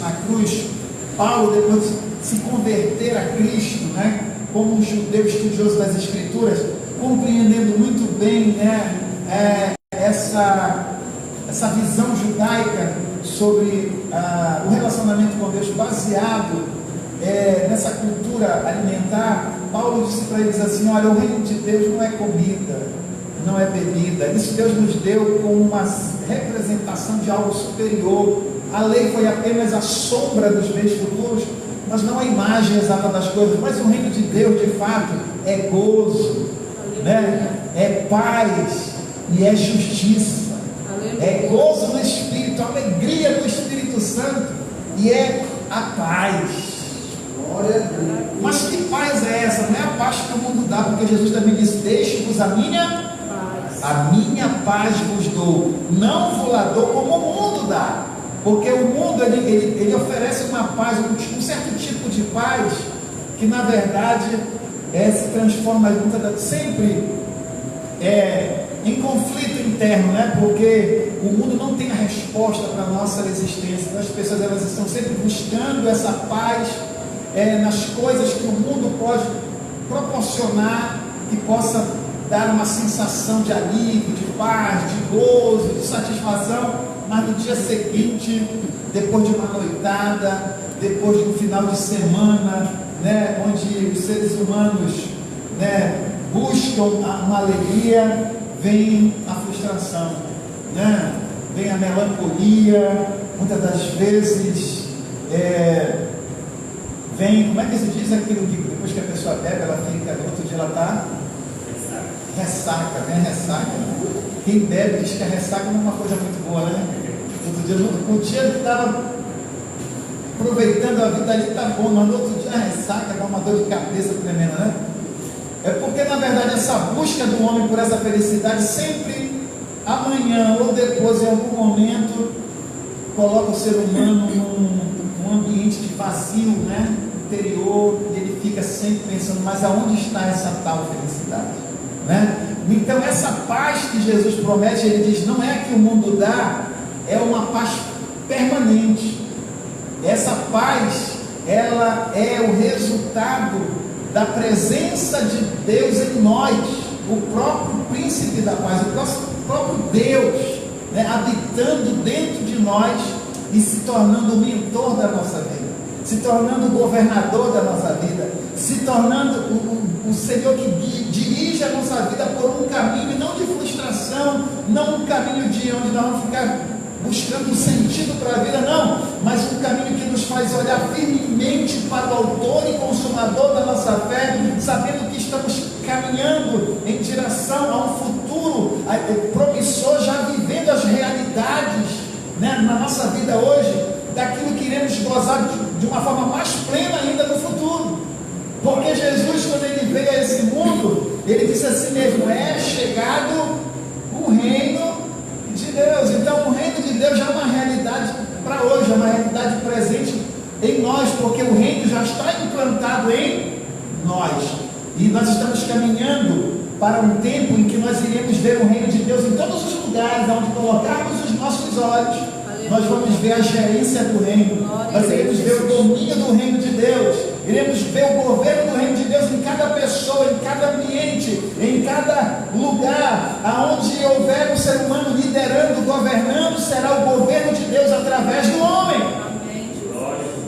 na cruz, Paulo, depois de se converter a Cristo, né, como um judeu estudioso das Escrituras, compreendendo muito bem, né, essa visão judaica sobre o relacionamento com Deus, baseado nessa cultura alimentar, Paulo disse para eles assim: olha, o reino de Deus não é comida, não é bebida. Isso Deus nos deu como uma representação de algo superior. A lei foi apenas a sombra dos bens futuros, mas não a imagem exata das coisas. Mas o reino de Deus, de fato, é gozo, né? É paz e é justiça. É gozo no Espírito, alegria do Espírito Santo, e é a paz. Glória a Deus. Mas que paz é essa? Não é a paz que o mundo dá, porque Jesus também disse: deixe-vos a minha paz vos dou, não vos la dou como o mundo dá. Porque o mundo ele oferece uma paz, um certo tipo de paz, que na verdade se transforma sempre em conflito interno, né? Porque o mundo não tem a resposta para a nossa existência. Então, as pessoas elas estão sempre buscando essa paz nas coisas que o mundo pode proporcionar, que possa dar uma sensação de alívio, de paz, de gozo, de satisfação. Mas no dia seguinte, depois de uma noitada, depois de um final de semana, né, onde os seres humanos, né, buscam uma alegria, vem a frustração, né? Vem a melancolia, muitas das vezes vem, como é que se diz aquilo que depois que a pessoa bebe, ela fica, no outro dia ela está ressaca, vem a ressaca. Quem bebe diz que a ressaca não é uma coisa muito boa, né? Outro dia, no dia que estava aproveitando a vida ali, está bom, mas no outro dia a ressaca dá uma dor de cabeça tremenda, né? É porque, na verdade, essa busca do homem por essa felicidade sempre, amanhã ou depois, em algum momento, coloca o ser humano num ambiente de vazio, né, interior, e ele fica sempre pensando: mas aonde está essa tal felicidade? Né? Então, essa paz que Jesus promete, ele diz, não é a que o mundo dá, é uma paz permanente. Essa paz, ela é o resultado da presença de Deus em nós, o próprio príncipe da paz, o próprio Deus, né, habitando dentro de nós e se tornando o mentor da nossa vida, se tornando o governador da nossa vida, se tornando o Senhor que dirige a nossa vida por um caminho não de frustração, não um caminho de onde nós vamos ficar buscando um sentido para a vida, não, mas um caminho que nos faz olhar firmemente para o autor e consumador da nossa fé, sabendo que estamos caminhando em direção a um futuro promissor, já vivendo as realidades, né, na nossa vida hoje, daquilo que iremos gozar de uma forma mais plena ainda no futuro. Porque Jesus, quando ele veio a esse mundo, ele disse assim mesmo: é chegado o reino de Deus. Então o reino de Deus já é uma realidade para hoje, é uma realidade presente em nós, porque o reino já está implantado em nós, e nós estamos caminhando para um tempo em que nós iremos ver o reino de Deus em todos os lugares onde colocarmos os nossos olhos. Nós vamos ver a gerência do reino, nós iremos ver o domínio do reino de Deus, iremos ver o governo do reino de Deus em cada pessoa, em cada ambiente, em cada lugar aonde houver um ser humano liderando, governando, será o governo de Deus através do homem.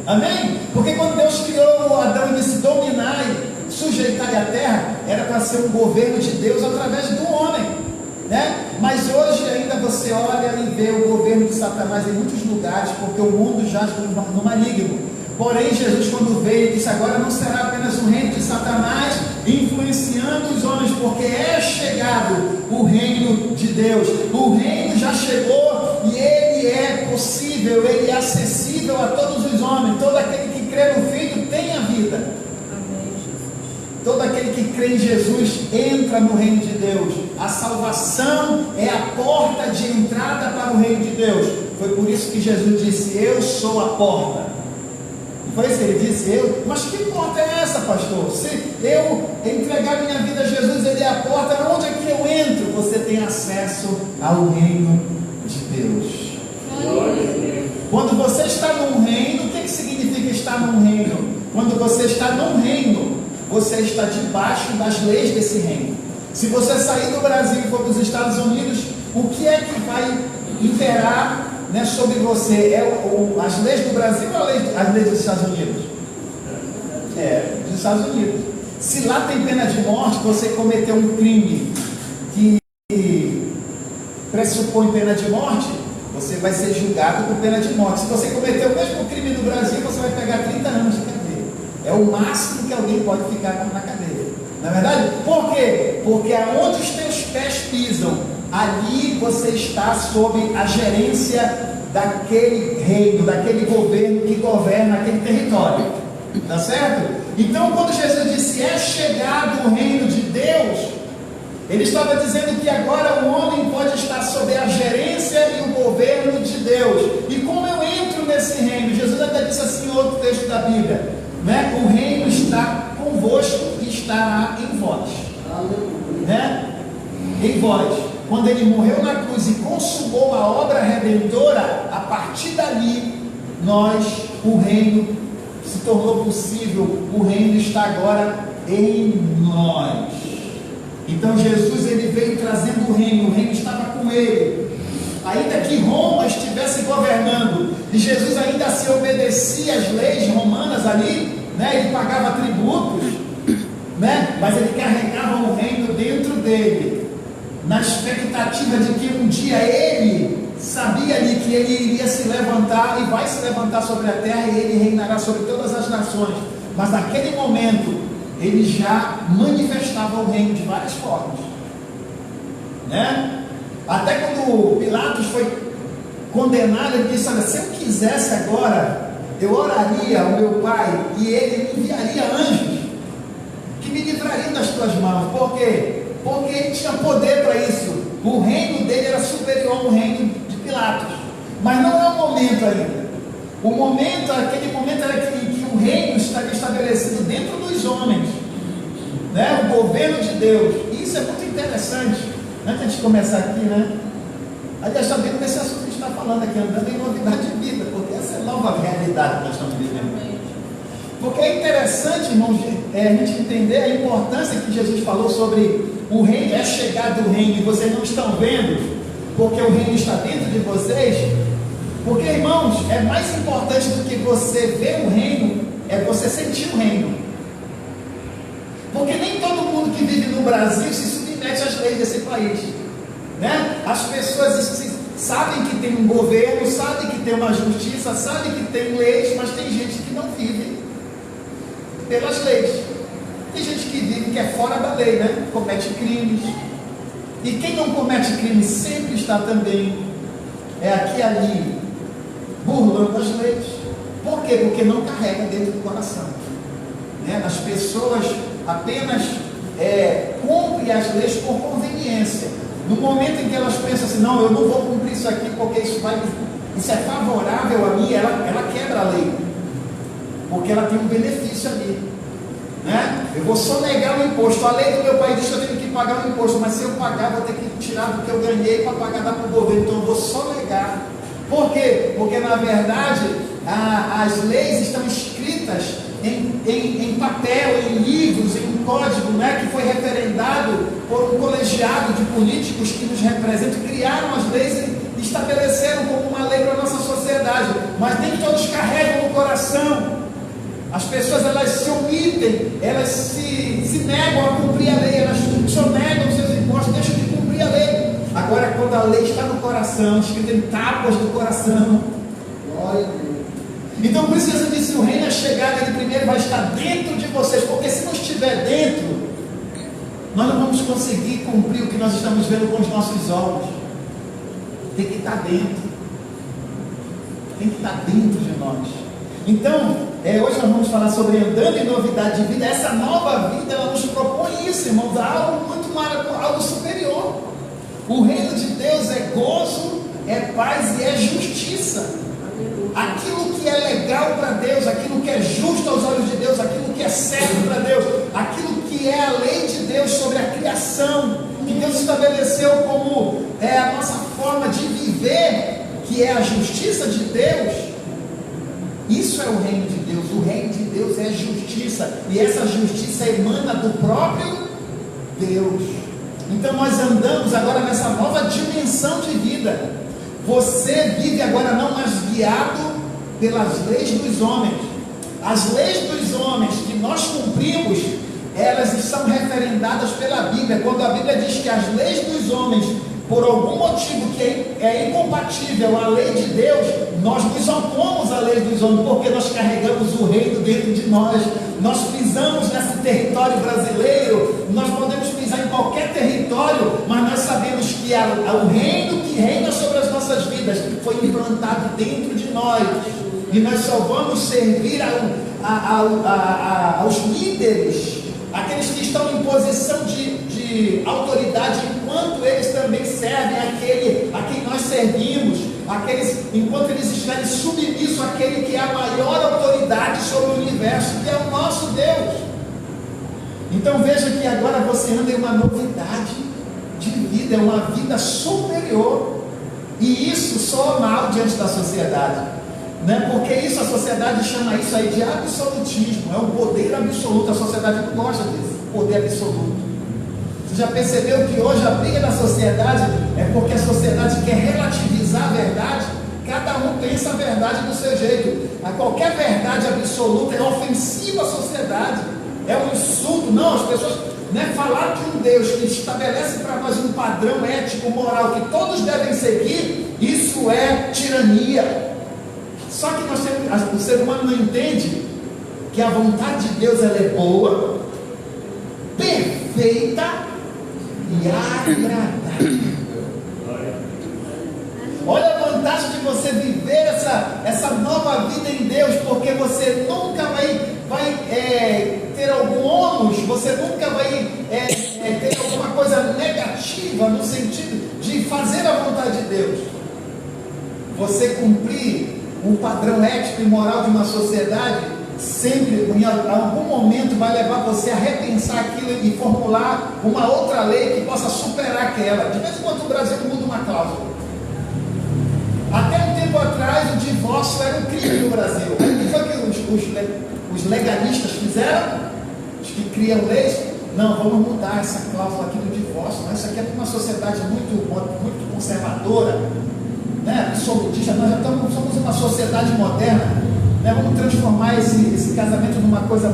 Amém? Porque quando Deus criou Adão e disse dominai, sujeitai a terra, era para ser um governo de Deus através do homem, né? Mas hoje ainda você olha e vê o governo de Satanás em muitos lugares, porque o mundo jaz no maligno. Porém, Jesus, quando veio, ele disse: agora não será apenas um reino de Satanás influenciando os homens, porque é chegado o reino de Deus. O reino já chegou e ele é possível, ele é acessível a todos os homens. Todo aquele que crê no Filho tem a vida. Todo aquele que crê em Jesus entra no reino de Deus. A salvação é a porta de entrada para o reino de Deus. Foi por isso que Jesus disse: eu sou a porta. Não foi isso que ele disse? Mas que porta é essa, pastor? Se eu entregar minha vida a Jesus, ele é a porta, onde é que eu entro? Você tem acesso ao reino de Deus. Quando você está num reino, está num reino, quando você está num reino, você está debaixo das leis desse reino. Se você sair do Brasil e for para os Estados Unidos, o que é que vai imperar, né, sobre você? As leis do Brasil ou as leis dos Estados Unidos? Dos Estados Unidos. Se lá tem pena de morte, você cometeu um crime que pressupõe pena de morte, você vai ser julgado por pena de morte. Se você cometeu o mesmo crime no Brasil, você vai pegar 30 anos de cadeia. É o máximo que alguém pode ficar na cadeia. Não é verdade? Por quê? Porque aonde os teus pés pisam, ali você está sob a gerência daquele reino, daquele governo que governa aquele território. Tá certo? Então, quando Jesus disse, é chegado o reino de Deus, ele estava dizendo que agora o homem pode estar sob a gerência e o governo de Deus. E como eu entro nesse reino? Jesus até disse assim em outro texto da Bíblia, né? O reino está convosco e estará em vós. Né? Em vós. Quando ele morreu na cruz e consumou a obra redentora, a partir dali, o reino se tornou possível, o reino está agora em nós. Então Jesus, ele veio trazendo o reino estava com ele, ainda que Roma estivesse governando, e Jesus ainda se obedecia às leis romanas ali, né? Ele pagava tributos, né? Mas ele carregava o reino dentro dele, na expectativa de que um dia ele sabia ali que ele iria se levantar e vai se levantar sobre a terra e ele reinará sobre todas as nações. Mas naquele momento ele já manifestava o reino de várias formas, né? Até quando Pilatos foi condenado, ele disse, olha, se eu quisesse agora, eu oraria ao meu Pai e ele me enviaria anjos que me livrariam das tuas mãos. Por quê? Porque ele tinha poder para isso. O reino dele era superior ao reino de Pilatos. Mas não é o momento ainda. O momento, aquele momento era que o reino estaria estabelecido dentro dos homens, né? O governo de Deus. E isso é muito interessante. Antes de começar aqui, né? Aliás, está vendo desse assunto que a gente está falando aqui, andando em novidade de vida, porque essa é a nova realidade que nós estamos vivendo. Porque é interessante, irmãos, a gente entender a importância que Jesus falou sobre o reino, é chegado o reino, e vocês não estão vendo, porque o reino está dentro de vocês. Porque, irmãos, é mais importante do que você ver o reino, é você sentir o reino. Porque nem todo mundo que vive no Brasil se submete às leis desse país, né? As pessoas sabem que tem um governo, sabem que tem uma justiça, sabem que tem leis, mas tem gente que não vive pelas leis. Tem gente que vive que é fora da lei, né? Comete crimes. E quem não comete crime sempre está também aqui e ali burlando as leis. Por quê? Porque não carrega dentro do coração, né? As pessoas apenas cumprem as leis por conveniência. No momento em que elas pensam assim, não, eu não vou cumprir isso aqui porque isso é favorável a mim, ela quebra a lei, porque ela tem um benefício ali, né? Eu vou sonegar o imposto. A lei do meu país diz que eu tenho que pagar o imposto, mas se eu pagar, vou ter que tirar do que eu ganhei para pagar para o governo, então eu vou sonegar. Por quê? Porque na verdade as leis estão escritas em papel, em livros, em um código, né, que foi referendado por um colegiado de políticos que nos representam, criaram as leis e estabeleceram como uma lei para a nossa sociedade, mas nem todos carregam no coração. As pessoas, elas se omitem, elas se negam a cumprir a lei, elas sonegam os seus impostos, deixam de cumprir a lei. Agora, quando a lei está no coração, escrita em tábuas do coração, glória a Deus. Então, por isso Jesus disse, o reino é chegado, ele primeiro vai estar dentro de vocês, porque se não estiver dentro, nós não vamos conseguir cumprir o que nós estamos vendo com os nossos olhos. Tem que estar dentro. Tem que estar dentro de nós. Então, hoje nós vamos falar sobre andando em novidade de vida. Essa nova vida, ela nos propõe isso, irmãos, algo muito maior, algo superior. O reino de Deus é gozo, é paz e é justiça. Aquilo que é legal para Deus, aquilo que é justo aos olhos de Deus, aquilo que é certo para Deus, aquilo que é a lei de Deus sobre a criação, que Deus estabeleceu como a nossa forma de viver, que é a justiça de Deus, Isso é o reino de Deus. O reino de Deus é justiça, e essa justiça emana do próprio Deus. Então nós andamos agora nessa nova dimensão de vida. Você vive agora não mais guiado pelas leis dos homens. As leis dos homens que nós cumprimos, elas estão referendadas pela Bíblia. Quando a Bíblia diz que as leis dos homens, por algum motivo que é incompatível à lei de Deus, nós nos opomos à lei dos homens, porque nós carregamos o reino dentro de nós. Nós pisamos nesse território brasileiro, nós podemos pisar em qualquer território, mas nós sabemos que o reino que reina sobre as nossas vidas foi implantado dentro de nós, e nós só vamos servir aos líderes, aqueles que estão em posição de autoridade, enquanto eles também servem a quem nós servimos, enquanto eles estiverem submissos àquele que é a maior autoridade sobre o universo, que é o nosso Deus. Então veja que agora você anda em uma novidade de vida, é uma vida superior, e isso soa mal diante da sociedade, né? Porque isso, a sociedade chama isso aí de absolutismo, é um poder absoluto. A sociedade não gosta desse poder absoluto. Você já percebeu que hoje a briga da sociedade é porque a sociedade quer relativizar a verdade? Cada um pensa a verdade do seu jeito. A qualquer verdade absoluta é ofensiva à sociedade, é um insulto. Não, as pessoas, né, falar de um Deus que estabelece para nós um padrão ético, moral, que todos devem seguir, isso é tirania. Só que o ser humano não entende que a vontade de Deus ela é boa, perfeita e agradável. Olha a vantagem de você viver essa nova vida em Deus, porque você nunca vai ter algum ônus, você nunca vai ter alguma coisa negativa no sentido de fazer a vontade de Deus. Você cumprir um padrão ético e moral de uma sociedade, sempre, em algum momento, vai levar você a repensar aquilo e formular uma outra lei que possa superar aquela. De vez em quando o Brasil muda uma cláusula. Até um tempo atrás, o divórcio era um crime no Brasil. O que foi que os legalistas fizeram? Os que criam leis? Não, vamos mudar essa cláusula aqui do divórcio. Isso aqui é para uma sociedade muito conservadora, né? Absolutista. Nós já somos uma sociedade moderna, né? Vamos transformar esse casamento numa coisa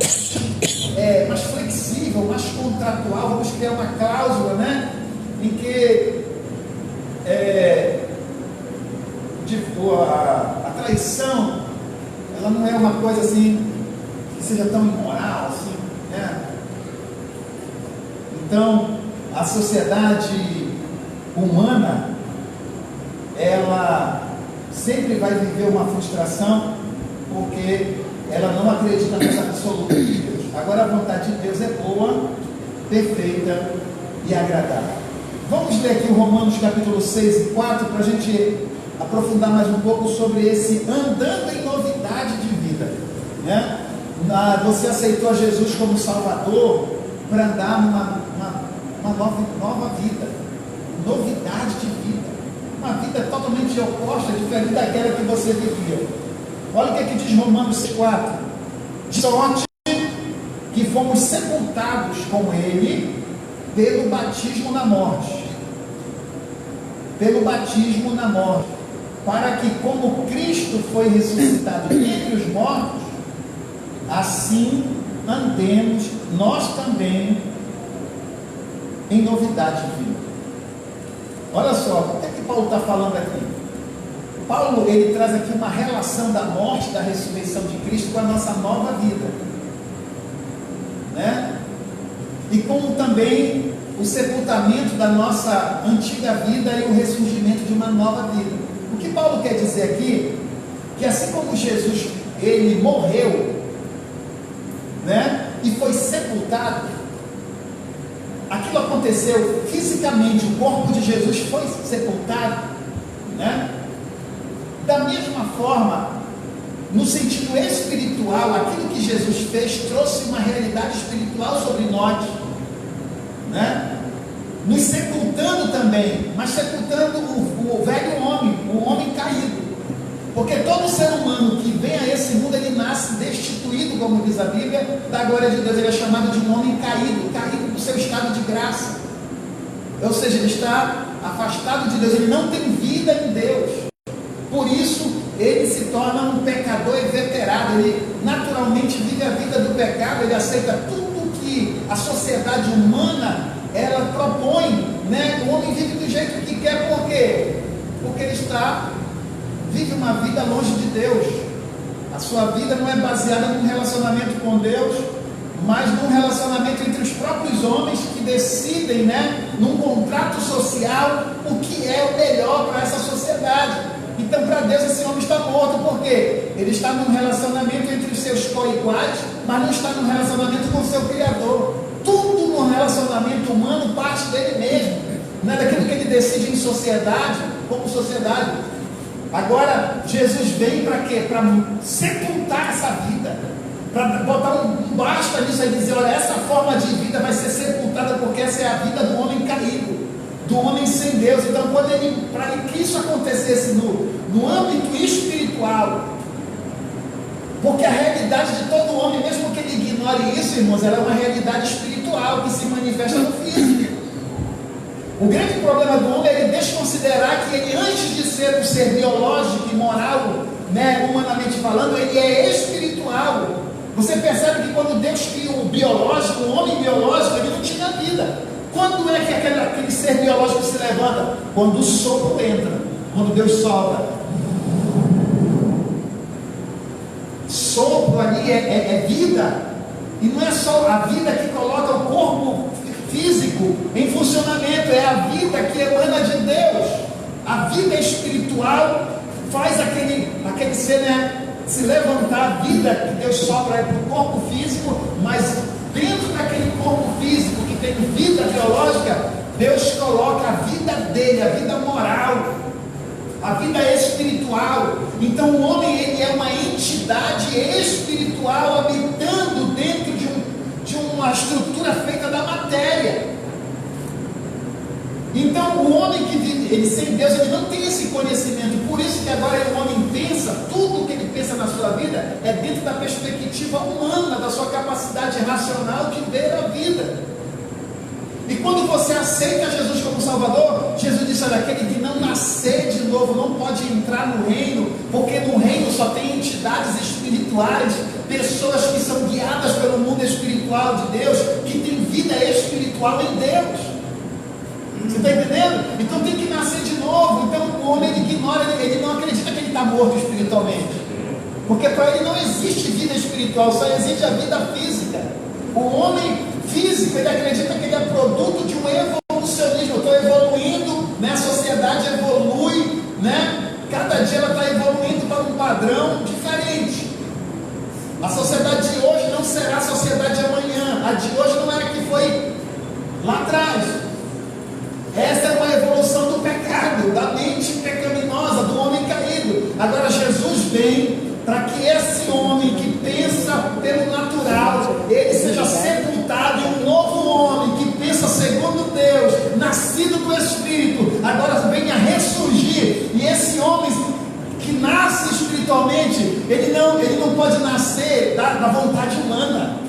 mais flexível, mais contratual. Vamos criar uma cláusula, né? Em que a traição ela não é uma coisa assim que seja tão imoral assim, né? Então a sociedade humana ela sempre vai viver uma frustração, porque ela não acredita nessa absoluta de Deus. Agora a vontade de Deus é boa, perfeita e agradável. Vamos ler aqui o Romanos capítulo 6 e 4 para a gente aprofundar mais um pouco sobre esse andando em novidade de vida, né? Você aceitou a Jesus como Salvador para andar numa nova vida, novidade de vida, uma vida totalmente oposta, diferente daquela que você vivia. Olha o que diz Romanos 4: de sorte que fomos sepultados com Ele pelo batismo na morte, para que, como Cristo foi ressuscitado entre os mortos, assim andemos nós também em novidade de vida. Olha só, o que é que Paulo está falando aqui? Paulo, ele traz aqui uma relação da morte, da ressurreição de Cristo com a nossa nova vida, né? E como também o sepultamento da nossa antiga vida e o ressurgimento de uma nova vida. O que Paulo quer dizer aqui, que assim como Jesus, ele morreu, né, e foi sepultado, aquilo aconteceu fisicamente, o corpo de Jesus foi sepultado, né? Da mesma forma, no sentido espiritual, aquilo que Jesus fez trouxe uma realidade espiritual sobre nós, né? Nos sepultando também, mas sepultando o velho homem, o homem caído, porque todo ser humano que vem a esse mundo como diz a Bíblia, da glória de Deus. Ele é chamado de um homem caído, caído do seu estado de graça. Ou seja, ele está afastado de Deus, ele não tem vida em Deus. Por isso, ele se torna um pecador inveterado. Ele naturalmente vive a vida do pecado, ele aceita tudo que a sociedade humana ela propõe, né? O homem vive do jeito que quer, por quê? Porque ele vive uma vida longe de Deus. A sua vida não é baseada num relacionamento com Deus, mas num relacionamento entre os próprios homens que decidem, né, num contrato social, o que é o melhor para essa sociedade. Então, para Deus, esse homem está morto, por quê? Ele está num relacionamento entre os seus co-iguais, mas não está num relacionamento com o seu Criador. Tudo no relacionamento humano parte dele mesmo, não é daquilo que ele decide em sociedade, como sociedade. Agora, Jesus vem para quê? Para sepultar essa vida, para botar um basta nisso e dizer, olha, essa forma de vida vai ser sepultada, porque essa é a vida do homem caído, do homem sem Deus. Então, para que isso acontecesse no âmbito espiritual, porque a realidade de todo homem, mesmo que ele ignore isso, irmãos, ela é uma realidade espiritual que se manifesta no físico. O grande problema do homem é ele desconsiderar que ele, antes de ser um ser biológico e moral, né, humanamente falando, ele é espiritual. Você percebe que quando Deus cria o biológico, o homem biológico, ele não tinha vida. Quando é que aquele ser biológico se levanta? Quando o sopro entra, quando Deus sopra. Sopro ali é vida, e não é só a vida que coloca o corpo físico em funcionamento, é a vida que emana de Deus. A vida espiritual faz aquele ser, né, se levantar. A vida que Deus sopra para o corpo físico, mas dentro daquele corpo físico que tem vida biológica, Deus coloca a vida dele, a vida moral, a vida espiritual. Então o homem, ele é uma entidade espiritual habitando dentro de uma estrutura feita da matéria. Então o homem que vive, ele sem Deus, ele não tem esse conhecimento. Por isso que agora o homem pensa, tudo o que ele pensa na sua vida é dentro da perspectiva humana, da sua capacidade racional de ver a vida. E quando você aceita Jesus como Salvador, Jesus disse, olha, aquele que não nascer de novo não pode entrar no reino, porque no reino só tem entidades espirituais, pessoas que são guiadas pelo mundo espiritual de Deus, que tem vida espiritual em Deus. Você está entendendo? Então tem que nascer de novo. Então o homem ignora, ele não acredita que ele está morto espiritualmente, porque para ele não existe vida espiritual, só existe a vida física. O homem físico, ele acredita que ele é produto de um evolucionismo. Eu estou evoluindo, né? A sociedade evolui, né? Cada dia ela está evoluindo para um padrão diferente. A sociedade de hoje não será a sociedade de amanhã. A de hoje não é a que foi lá atrás. Essa é uma evolução do pecado, da mente pecaminosa, do homem caído. Agora Jesus vem para que esse homem que pensa pelo natural, ele seja sepultado em um novo homem que pensa segundo Deus, nascido do Espírito, agora venha ressurgir. E esse homem que nasce espiritualmente, ele não pode nascer da vontade humana,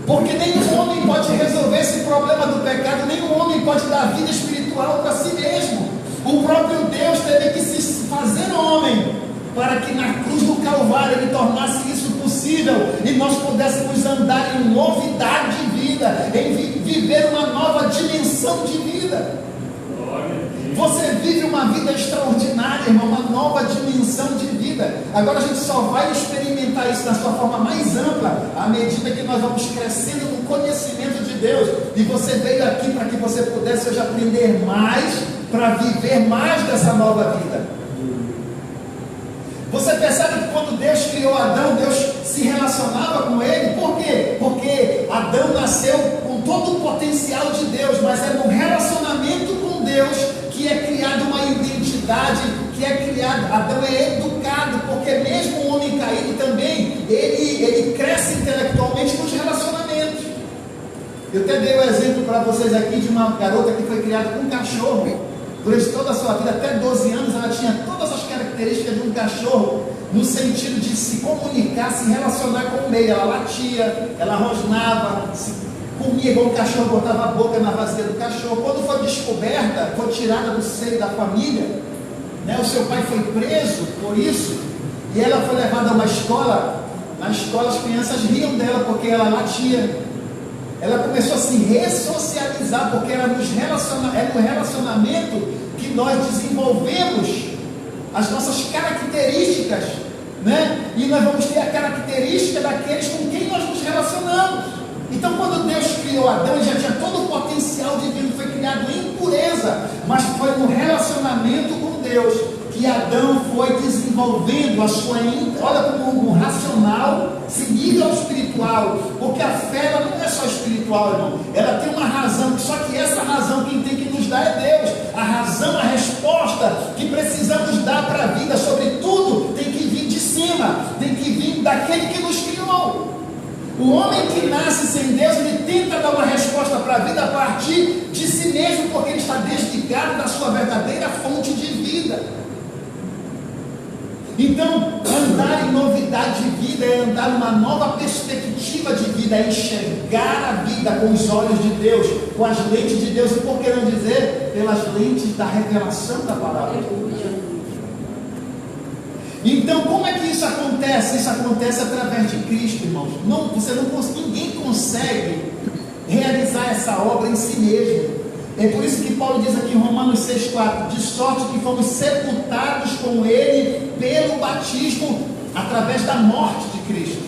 porque nenhum homem pode resolver esse problema do pecado, nenhum homem pode dar vida espiritual para si mesmo. O próprio Deus teve que se fazer homem, para que na cruz do Calvário ele tornasse isso possível, e nós pudéssemos andar em novidade de vida, em viver uma nova dimensão de vida. Você vive uma vida extraordinária, irmão, uma nova dimensão de vida. Agora a gente só vai experimentar isso na sua forma mais ampla à medida que nós vamos crescendo no conhecimento de Deus. E você veio aqui para que você pudesse hoje aprender mais, para viver mais dessa nova vida. Você percebe que quando Deus criou Adão, Deus se relacionava com ele. Por quê? Porque Adão nasceu com todo o potencial de Deus, mas é no relacionamento com Deus que é criada uma identidade, que é criado. Adão é educado, porque mesmo o homem caído também, ele cresce intelectualmente nos relacionamentos. Eu até dei o exemplo para vocês aqui de uma garota que foi criada com um cachorro. Durante toda a sua vida, até 12 anos, ela tinha todas as características de um cachorro, no sentido de se comunicar identificar, se relacionar com o meio. Ela latia, ela rosnava, comia igual um cachorro, botava a boca na vasilha do cachorro. Quando foi descoberta, foi tirada do seio da família, né? O seu pai foi preso por isso, e ela foi levada a uma escola. Na escola as crianças riam dela porque ela latia. Ela começou a se ressocializar, porque era no relacionamento que nós desenvolvemos as nossas características, né? E nós vamos ter a característica daqueles com quem nós nos relacionamos. Então, quando Deus criou Adão, ele já tinha todo o potencial divino, foi criado em pureza, mas foi no relacionamento com Deus que Adão foi desenvolvendo a sua, olha como o racional se liga ao espiritual, porque a fé ela não é só espiritual, irmão, ela tem uma razão, só que essa razão quem tem que nos dar é Deus. A razão, a resposta que precisamos dar para a vida sobre tudo tem que vir de cima, tem que vir daquele que nos criou. O homem que nasce sem Deus, ele tenta dar uma resposta para a vida a partir de si mesmo, porque ele está desligado da sua verdadeira fonte de vida. Então, andar em novidade de vida é andar numa nova perspectiva de vida, é enxergar a vida com os olhos de Deus, com as lentes de Deus, e por que não dizer, pelas lentes da revelação da palavra. Então, como é que isso acontece? Isso acontece através de Cristo, irmãos. Ninguém consegue realizar essa obra em si mesmo. É por isso que Paulo diz aqui em Romanos 6,4: de sorte que fomos sepultados com Ele pelo batismo, através da morte de Cristo.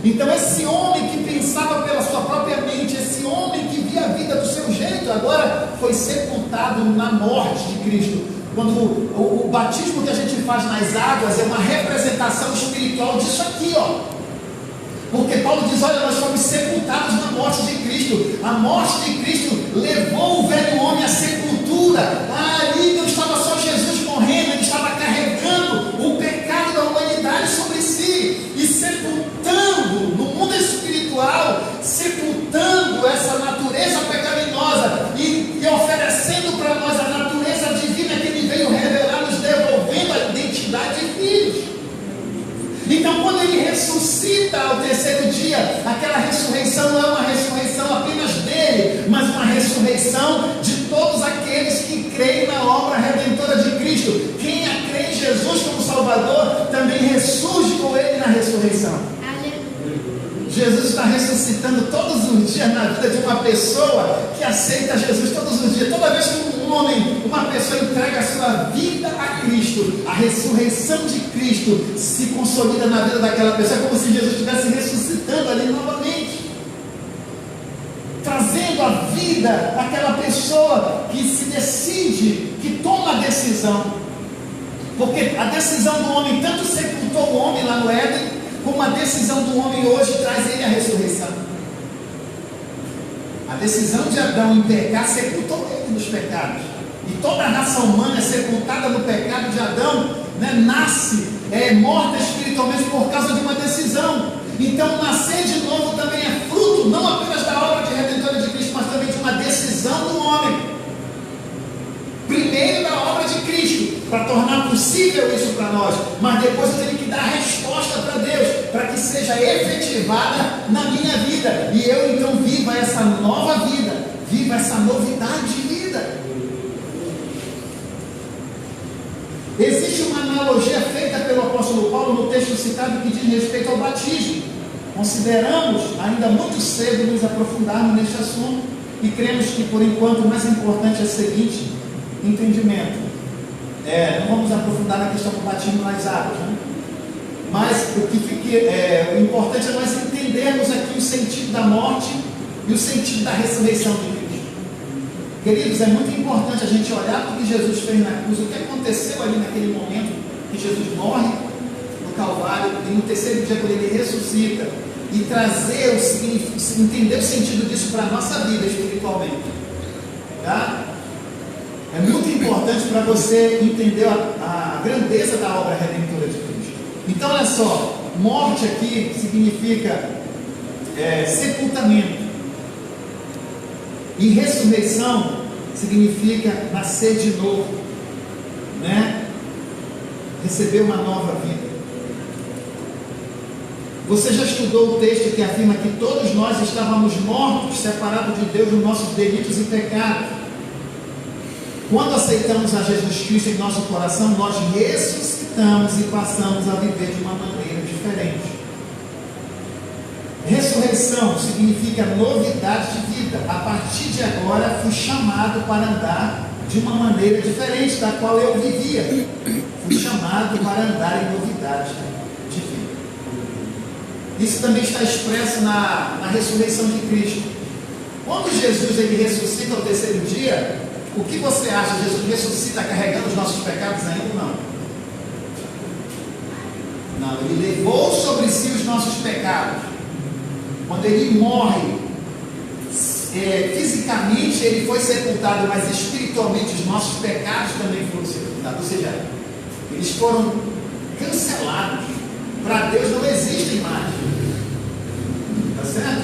Então esse homem que pensava pela sua própria mente, esse homem que via a vida do seu jeito, agora foi sepultado na morte de Cristo. Quando o batismo que a gente faz nas águas é uma representação espiritual disso aqui, ó. Porque Paulo diz, olha, nós fomos sepultados na morte de Cristo. A morte de Cristo levou o velho homem à sepultura. Ali não estava só Jesus morrendo, ele estava carregando o pecado da humanidade sobre si e sepultando no mundo espiritual, sepultando essa natureza pecaminosa e oferecendo para nós a natureza divina que ele veio revelar, nos devolvendo a identidade de filhos. Então, quando ele ressuscita ao terceiro dia, aquela ressurreição não é uma ressurreição apenas dele, mas uma ressurreição de todos aqueles que creem na obra redentora de Cristo. Quem crê em Jesus como Salvador, também ressurge com ele na ressurreição. Jesus está ressuscitando todos os dias na vida de uma pessoa que aceita Jesus todos os dias. Toda vez que uma pessoa entrega a sua vida a Cristo, a ressurreição de Cristo se consolida na vida daquela pessoa. É como se Jesus estivesse ressuscitando ali novamente, trazendo a vida àquela pessoa que se decide, que toma a decisão. Porque a decisão do homem tanto sepultou o homem lá no Éden, como a decisão do homem hoje traz ele à ressurreição. A decisão de Adão em pecar sepultou ele nos pecados. E toda a raça humana é sepultada no pecado de Adão, né? Nasce, morta espiritualmente por causa de uma decisão. Então nascer de novo também é fruto, não apenas da obra de redentora de Cristo, mas também de uma decisão do homem. Primeiro da obra de Cristo, para tornar possível isso para nós, mas depois eu tenho que dar resposta para Deus, para que seja efetivada na minha vida, e eu então viva essa nova vida, viva essa novidade de vida. Existe uma analogia feita pelo apóstolo Paulo no texto citado que diz respeito ao batismo. Consideramos ainda muito cedo nos aprofundarmos neste assunto, e cremos que por enquanto o mais importante é o seguinte entendimento. Não vamos aprofundar na questão do batismo nas águas, né? Mas o importante é nós entendermos aqui o sentido da morte e o sentido da ressurreição de Cristo. Queridos, é muito importante a gente olhar para o que Jesus fez na cruz, o que aconteceu ali naquele momento que Jesus morre no Calvário, e no terceiro dia quando ele ressuscita, e trazer entender o sentido disso para a nossa vida espiritualmente, tá? É muito importante para você entender a grandeza da obra redentora de Cristo. Então, olha só, morte aqui significa sepultamento, e ressurreição significa nascer de novo, né? Receber uma nova vida. Você já estudou o texto que afirma que todos nós estávamos mortos, separados de Deus nos nossos delitos e pecados? Quando aceitamos a Jesus Cristo em nosso coração, nós ressuscitamos e passamos a viver de uma maneira diferente. Ressurreição significa novidade de vida. A partir de agora, fui chamado para andar de uma maneira diferente da qual eu vivia. Fui chamado para andar em novidade de vida. Isso também está expresso na ressurreição de Cristo. Quando Jesus ele ressuscita ao terceiro dia, o que você acha? Jesus ressuscita carregando os nossos pecados ainda ou não? Não, ele levou sobre si os nossos pecados. Quando ele morre, fisicamente ele foi sepultado, mas espiritualmente os nossos pecados também foram sepultados. Ou seja, eles foram cancelados. Para Deus não existem mais. Tá certo?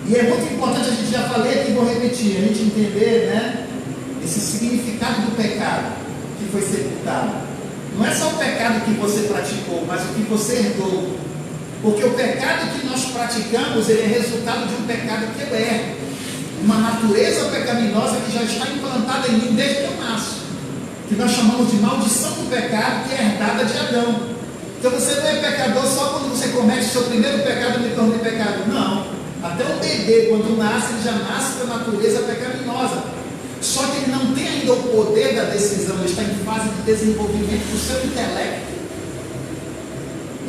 E é muito importante, a gente já falei aqui, vou repetir, a gente entender, né, esse significado do pecado que foi sepultado. Não é só o pecado que você praticou, mas o que você herdou. Porque o pecado que nós praticamos, ele é resultado de um pecado que eu herdo. Uma natureza pecaminosa que já está implantada em mim desde que eu nasço. Que nós chamamos de maldição do pecado, que é herdada de Adão. Então você não é pecador só quando você comete o seu primeiro pecado e me torna pecado. Não. Até um bebê, quando nasce, ele já nasce com a natureza pecaminosa. Só que ele não tem ainda o poder da decisão, ele está em fase de desenvolvimento do seu intelecto.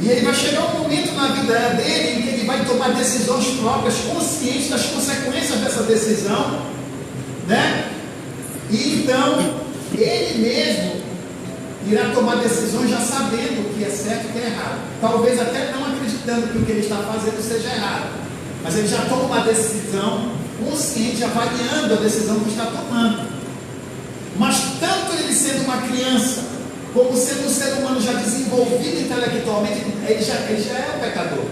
E ele vai chegar um momento na vida dele em que ele vai tomar decisões próprias, conscientes das consequências dessa decisão, né? E então, ele mesmo irá tomar decisões já sabendo o que é certo e o que é errado. Talvez até não acreditando que o que ele está fazendo seja errado. Mas ele já toma uma decisão consciente, avaliando a decisão que está tomando. Mas tanto ele sendo uma criança, como sendo um ser humano já desenvolvido intelectualmente, ele já é um pecador.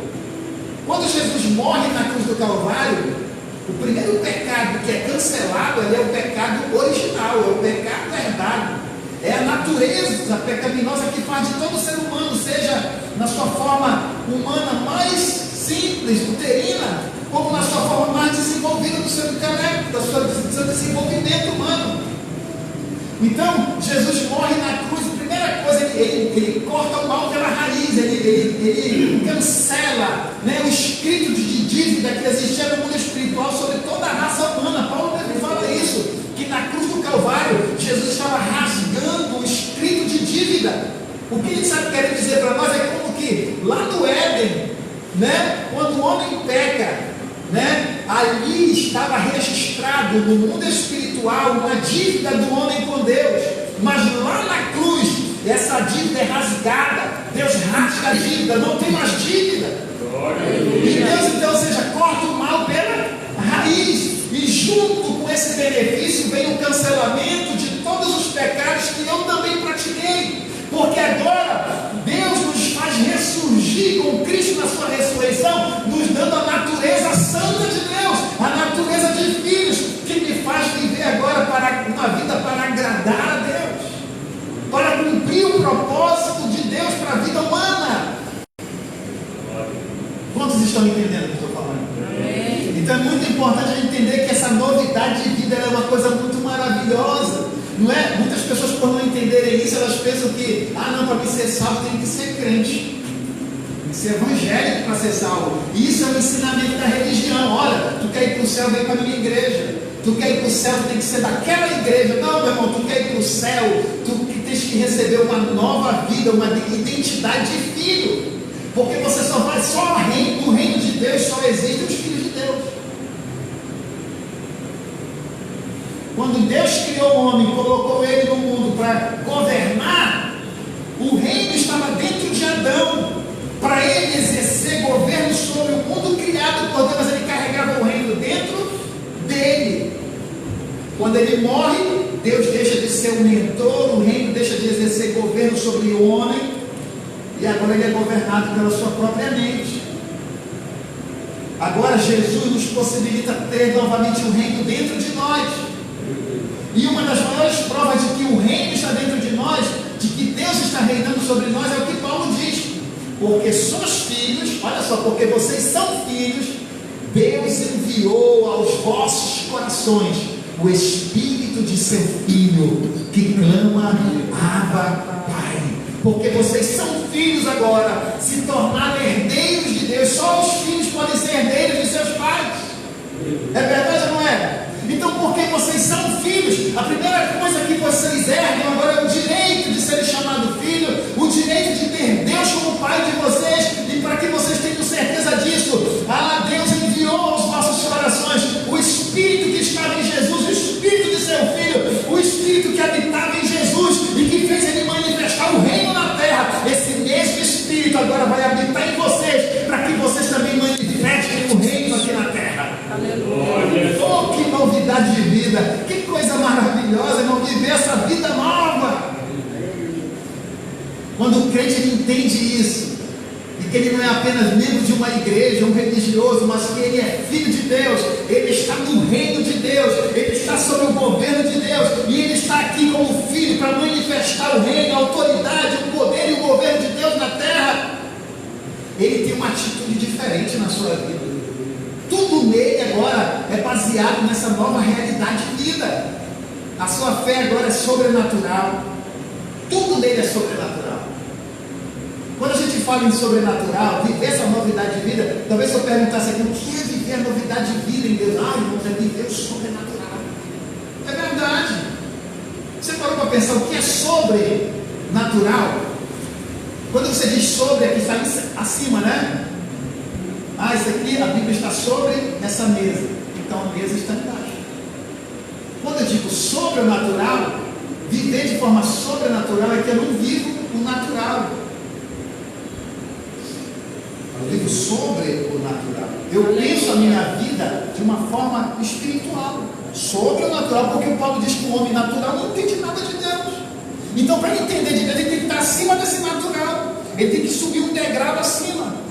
Quando Jesus morre na cruz do Calvário, o primeiro pecado que é cancelado, ele é o pecado original, é o pecado herdado. É a natureza pecaminosa que faz de todo ser humano, seja na sua forma humana mais simples, uterina, como na sua forma mais desenvolvida do seu intelecto, do seu desenvolvimento humano. Então, Jesus morre na cruz, a primeira coisa, ele corta o mal pela raiz, ele cancela, né, o escrito de dívida que existia no mundo espiritual sobre toda a raça humana. Paulo também fala isso, que na cruz do Calvário, Jesus estava rasgando o escrito de dívida. O que ele sabe querer dizer para nós é como que lá no Éden, né, quando o homem peca, né, ali estava registrado no mundo espiritual uma dívida do homem com Deus, mas lá na cruz essa dívida é rasgada. Deus rasga a dívida, não tem mais dívida. E Deus então, ou seja, corta o mal pela raiz, e junto com esse benefício vem o cancelamento de todos os pecados que eu também pratiquei, porque agora Deus nos faz ressurgir com Cristo na sua ressurreição, nos dando a natureza santa de Deus, a natureza de filhos, que me faz viver agora uma vida para agradar a Deus, para cumprir o propósito de Deus para a vida humana. Quantos estão entendendo o que eu estou falando? Então é muito importante a gente entender que essa novidade de vida é uma coisa muito maravilhosa. Não é? Muitas pessoas, por não entenderem isso, elas pensam que, não, para mim ser salvo tem que ser crente, tem que ser evangélico para ser salvo. E isso é um ensinamento da religião. Olha, tu quer ir para o céu, vem para a minha igreja. Tu quer ir para o céu, tu tem que ser daquela igreja. Não, meu irmão, tu quer ir para o céu, tu tens que receber uma nova vida, uma identidade de filho. Porque você só vai, no reino de Deus só existem os filhos de Deus. Quando Deus criou o homem, colocou ele no mundo para governar, o reino estava dentro de Adão, para ele exercer governo sobre o mundo criado por Deus, mas ele carregava o reino dentro dele. Quando ele morre, Deus deixa de ser o mentor, o reino deixa de exercer governo sobre o homem, e agora ele é governado pela sua própria mente. Agora Jesus nos possibilita ter novamente o reino dentro de nós. E uma das maiores provas de que o reino está dentro de nós, de que Deus está reinando sobre nós, é o que Paulo diz. porque sois filhos, olha só, porque vocês são filhos, Deus enviou aos vossos corações o Espírito de seu Filho, que clama, Abba, Pai. Porque vocês são filhos agora, se tornaram herdeiros de Deus. Só os filhos podem ser herdeiros de seus pais. É verdade ou não é? Então, porque vocês são filhos, a primeira coisa que vocês herdam agora é o direito de serem chamados filho, o direito de ter Deus como Pai de vocês, e para que vocês tenham certeza disso, Deus enviou aos nossos corações o Espírito que estava em Jesus, o Espírito de seu Filho, o Espírito que habitava em Jesus e que fez ele manifestar o reino na terra. Esse mesmo Espírito agora vai habitar em vocês, para que vocês também manifestem o reino aqui na terra. Aleluia. Oh, que novidade de vida, que coisa maravilhosa, irmão, viver essa vida nova. Quando o crente ele entende isso, e que ele não é apenas membro de uma igreja, um religioso, mas que ele é filho de Deus, ele está no reino de Deus, ele está sob o governo de Deus, e ele está aqui como filho para manifestar o reino, a autoridade, o poder e o governo de Deus na terra. Ele tem uma atitude diferente na sua vida. Tudo nele agora é baseado nessa nova realidade de vida. A sua fé agora é sobrenatural. Tudo nele é sobrenatural. Quando a gente fala em sobrenatural, viver essa novidade de vida, talvez se eu perguntasse aqui, o que é viver a novidade de vida em Deus? Irmãos, é viver o sobrenatural. É verdade. Você parou para pensar o que é sobrenatural? Quando você diz sobre, aqui está acima, né? Isso aqui, a Bíblia está sobre essa mesa, então a mesa está embaixo. Quando eu digo sobrenatural, viver de forma sobrenatural é que eu não vivo o natural, eu vivo sobre o natural. Eu penso a minha vida de uma forma espiritual, sobrenatural, porque o Paulo diz que o homem natural não entende nada de Deus. Então, para entender de Deus, ele tem que estar acima desse natural, ele tem que subir um degrau acima.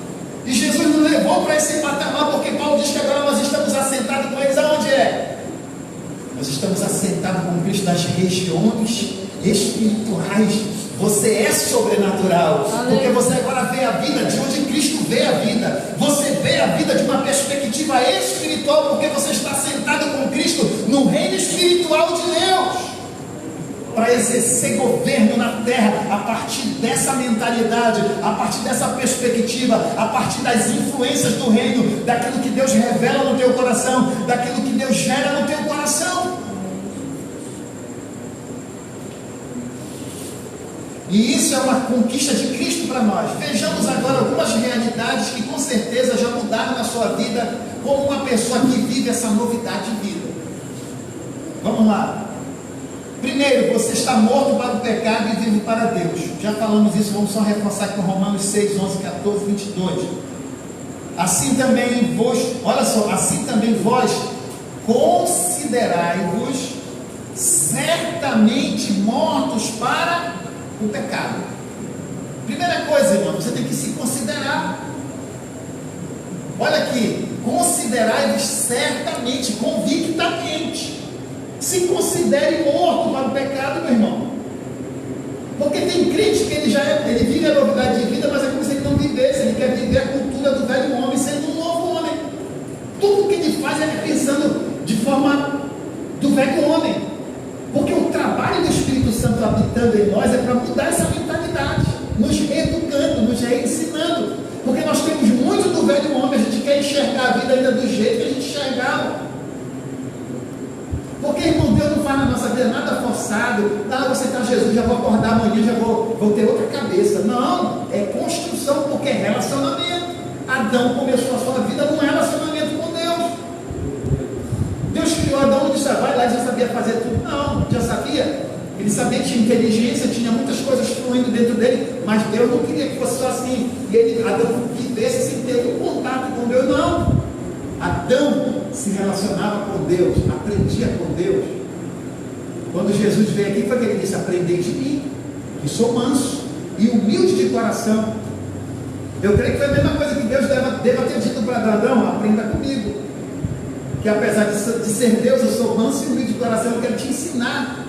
E Jesus nos levou para esse patamar, porque Paulo diz que agora nós estamos assentados com eles. Aonde é? Nós estamos assentados com Cristo nas regiões espirituais. Você é sobrenatural, porque você agora vê a vida de onde Cristo vê a vida. Você vê a vida de uma perspectiva espiritual, porque você está sentado com Cristo no reino espiritual de Deus, para exercer governo na terra, a partir dessa mentalidade, a partir dessa perspectiva, a partir das influências do reino, daquilo que Deus revela no teu coração, daquilo que Deus gera no teu coração. E isso é uma conquista de Cristo para nós. Vejamos agora algumas realidades que com certeza já mudaram na sua vida, como uma pessoa que vive essa novidade de vida. Vamos lá. Primeiro, você está morto para o pecado e vive para Deus. Já falamos isso, vamos só reforçar aqui com Romanos 6, 11, 14, 22. Assim também vós, olha só, assim também vós considerai-vos certamente mortos para o pecado. Primeira coisa, irmão, você tem que se considerar. Olha aqui, considerai-vos certamente, convictamente. Se considere morto para o pecado, meu irmão. Porque tem crente que ele vive a novidade de vida, mas é como se ele não vivesse. Ele quer viver a cultura do velho homem, sendo um novo homem. Tudo que ele faz é pensando de forma do velho homem. Porque o trabalho do Espírito Santo habitando em nós é para mudar essa mentalidade, nos reeducando, nos reensinando. Porque nós temos muito do velho homem, a gente quer enxergar a vida ainda do jeito que a gente enxergava. Porque, irmão, Deus não faz na nossa vida nada forçado. Você está Jesus, já vou acordar amanhã, já vou ter outra cabeça. Não, é construção, porque é relacionamento. Adão começou a sua vida num relacionamento com Deus. Deus criou Adão e disse, vai lá, ele já sabia fazer tudo. Não, já sabia. Ele sabia que tinha inteligência, tinha muitas coisas fluindo dentro dele, mas Deus não queria que fosse só assim. E Adão vivesse sem ter um contato com Deus, não. Adão se relacionava com Deus, aprendia com Deus. Quando Jesus veio aqui, foi que ele disse, aprendei de mim, que sou manso e humilde de coração. Eu creio que foi a mesma coisa que Deus deva ter dito para Adão, aprenda comigo, que apesar de ser Deus, eu sou manso e humilde de coração. Eu quero te ensinar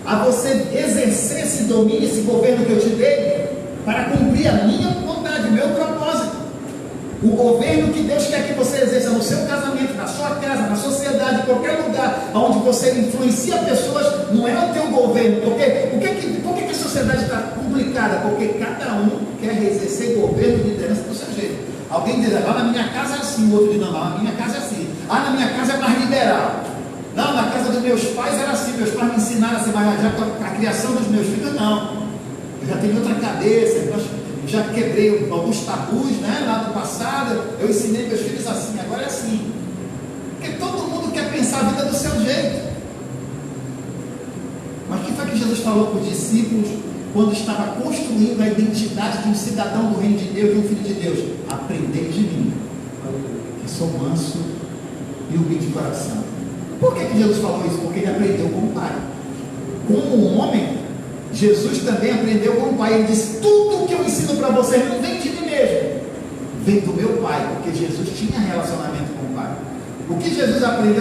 a você exercer esse domínio, esse governo que eu te dei, para cumprir a minha vontade. vontade, o meu propósito. O governo que Deus quer que você exerça no seu casamento, na sua casa, na sociedade, em qualquer lugar onde você influencia pessoas, não é o teu governo. Por que a sociedade está complicada? Porque cada um quer exercer governo de liderança do seu jeito. Alguém diz, lá na minha casa é assim, o outro diz, não, na minha casa é assim. Na minha casa é mais liberal. Não, na casa dos meus pais era assim, meus pais me ensinaram assim, mas já com a criação dos meus filhos, não. Eu já tenho outra cabeça, já quebrei alguns tabus, né, lá do passado, eu ensinei meus filhos assim, agora é assim. Porque todo mundo quer pensar a vida do seu jeito. Mas o que foi que Jesus falou para os discípulos quando estava construindo a identidade de um cidadão do reino de Deus, de um filho de Deus? Aprendei de mim, que sou manso e humilde de coração. Por que Jesus falou isso? Porque ele aprendeu com o Pai. Como um homem, Jesus também aprendeu com o Pai. Ele disse, tudo que eu ensino para vocês não vem de mim mesmo, vem do meu Pai, porque Jesus tinha relacionamento com o Pai. O que Jesus aprendeu